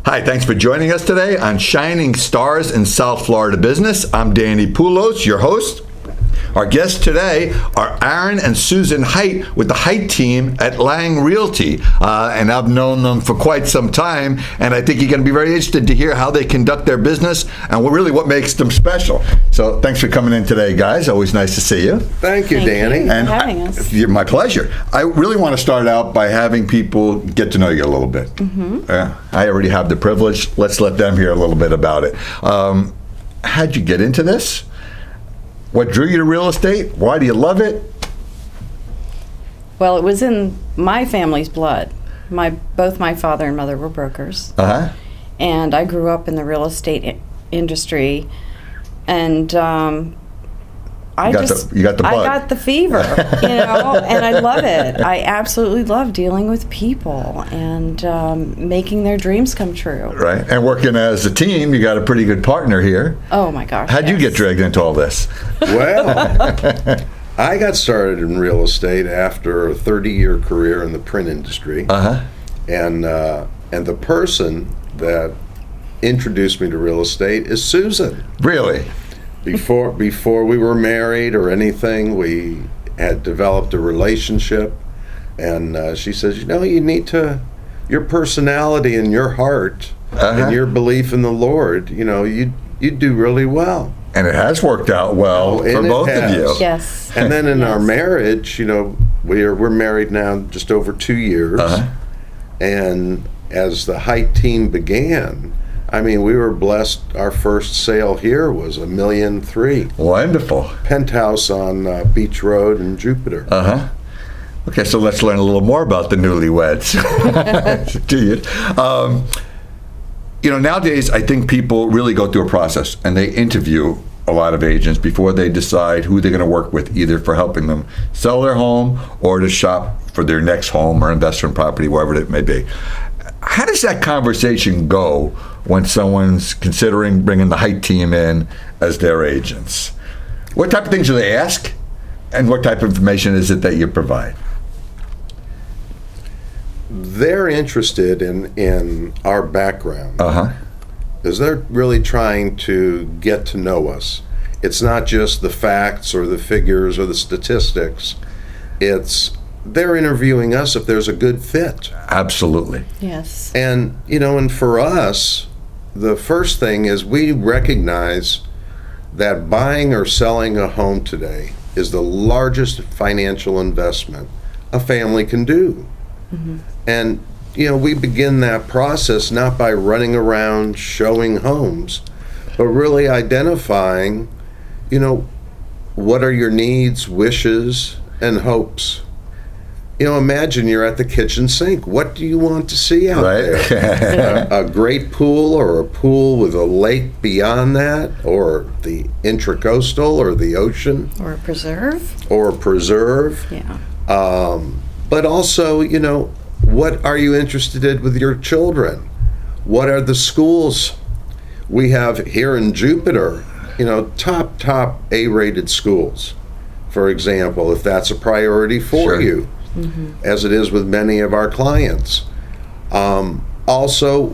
Hi, thanks for joining us today on Shining Stars in South Florida Business. I'm Danny Poulos, your host. Our guests today are Aaron and Susan Hyte with the Hyte Team at Lang Realty. And I've known them for quite some time, and I think you're going to be very interested to hear how they conduct their business and what makes them special. So thanks for coming in today, guys. Always nice to see you. Thank you, Danny. You for having us. My pleasure. I really want to start out by having people get to know you a little bit. I already have the privilege. Let's let them hear a little bit about it. How'd you get into this? What drew you to real estate? Why do you love it? Well, it was in my family's blood. Both my father and mother were brokers. And I grew up in the real estate industry, and I got the fever, and I love it. I absolutely love dealing with people and making their dreams come true. Right, and working as a team, you got a pretty good partner here. Oh my gosh! How'd you get dragged into all this? Well, I got started in real estate after a 30-year career in the print industry, and the person that introduced me to real estate is Susan. Really? Before we were married or anything, we had developed a relationship, and she says, you need to, your personality and your heart and your belief in the Lord, you do really well. And it has worked out well for both of you. Yes. And then in our marriage, we're married now just over 2 years, and as the Hyte Team began, we were blessed. Our first sale here was $1.3 million. Wonderful. Penthouse on Beach Road in Jupiter. Okay, so let's learn a little more about the newlyweds. Nowadays, I think people really go through a process, and they interview a lot of agents before they decide who they're going to work with, either for helping them sell their home or to shop for their next home or investment property, wherever it may be. How does that conversation go when someone's considering bringing the Hyte Team in as their agents? What type of things do they ask, and what type of information is it that you provide? They're interested in our background. Because they're really trying to get to know us. It's not just the facts or the figures or the statistics. They're interviewing us if there's a good fit. Absolutely. Yes. And, and for us, the first thing is we recognize that buying or selling a home today is the largest financial investment a family can do. And, we begin that process not by running around showing homes, but really identifying, what are your needs, wishes, and hopes. Imagine you're at the kitchen sink. What do you want to see out there? A great pool, or a pool with a lake beyond that, or the intracoastal, or the ocean, Or a preserve. Yeah. But also, what are you interested in with your children? What are the schools we have here in Jupiter? Top A-rated schools, for example, if that's a priority for you. As it is with many of our clients. Also,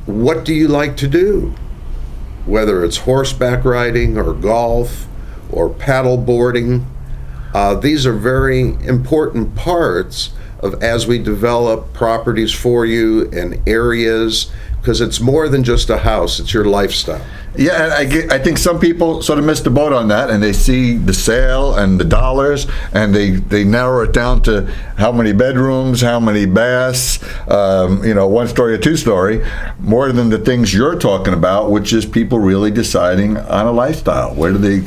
what do you like to do? Whether it's horseback riding or golf or paddle boarding, these are very important parts of as we develop properties for you and areas, because it's more than just a house, it's your lifestyle. Yeah, I think some people sort of miss the boat on that, and they see the sale and the dollars, and they narrow it down to how many bedrooms, how many baths, one story or two story, more than the things you're talking about, which is people really deciding on a lifestyle. Where do they,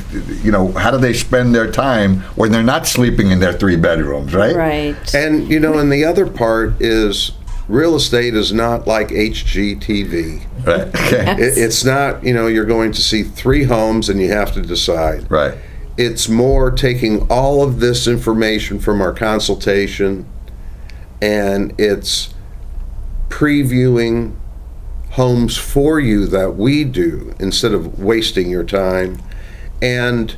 how do they spend their time when they're not sleeping in their 3 bedrooms, right? Right. And, and the other part is, real estate is not like HGTV. Right. Okay. It's not, you're going to see 3 homes and you have to decide. Right. It's more taking all of this information from our consultation, and it's previewing homes for you that we do instead of wasting your time. And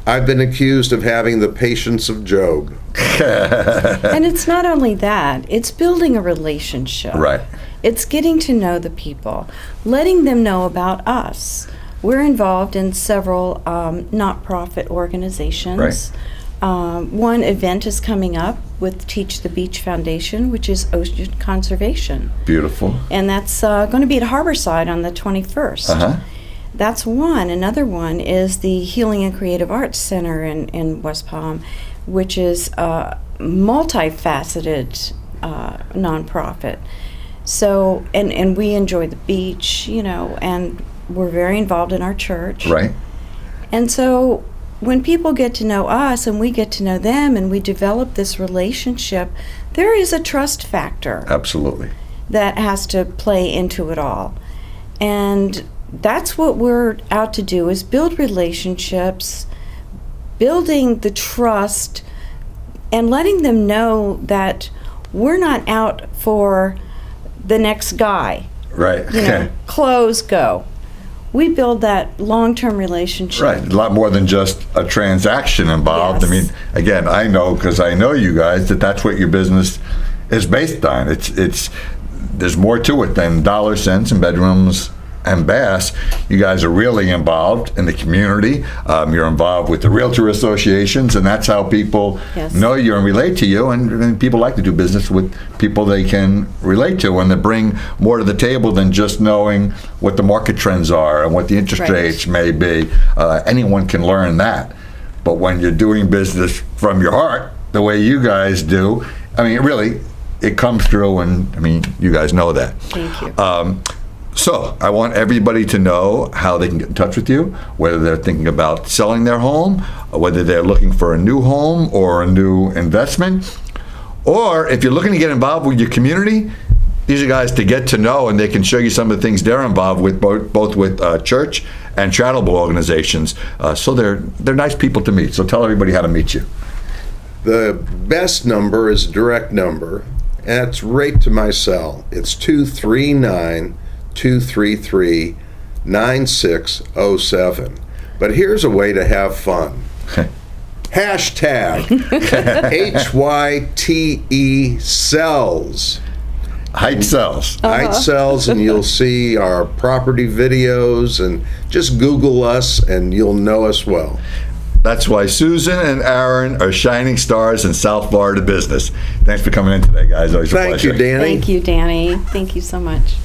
I've been accused of having the patience of Job. And it's not only that, it's building a relationship. Right. It's getting to know the people, letting them know about us. We're involved in several not-profit organizations. Right. One event is coming up with Teach the Beach Foundation, which is ocean conservation. Beautiful. And that's going to be at Harborside on the 21st. Uh-huh. That's one. Another one is the Healing and Creative Arts Center in West Palm, which is a multifaceted nonprofit. So, and we enjoy the beach, and we're very involved in our church. Right. And so when people get to know us and we get to know them and we develop this relationship, there is a trust factor. Absolutely. That has to play into it all. And that's what we're out to do, is build relationships, building the trust, and letting them know that we're not out for the next guy. Right. Close, go. We build that long-term relationship. Right. A lot more than just a transaction involved. Yes. I mean, again, I know, because I know you guys, that's what your business is based on. It's there's more to it than dollar cents and bedrooms and baths. You guys are really involved in the community. You're involved with the realtor associations, and that's how people Yes. know you and relate to you. And people like to do business with people they can relate to, and they bring more to the table than just knowing what the market trends are and what the interest Right. rates may be. Anyone can learn that. But when you're doing business from your heart, the way you guys do, I mean, really, it comes through, and I mean, you guys know that. Thank you. So I want everybody to know how they can get in touch with you, whether they're thinking about selling their home, whether they're looking for a new home or a new investment, or if you're looking to get involved with your community, these are guys to get to know, and they can show you some of the things they're involved with, both with church and charitable organizations. So they're nice people to meet. So tell everybody how to meet you. The best number is a direct number, and it's right to my cell. It's 239-233-9607. But here's a way to have fun. Hashtag HYTE sells. Hyte sells. Hyte sells, and you'll see our property videos, and just Google us and you'll know us well. That's why Susan and Aaron are shining stars in South Florida business. Thanks for coming in today, guys. Always a Thank pleasure. you, Danny. Thank you, Danny. Thank you so much.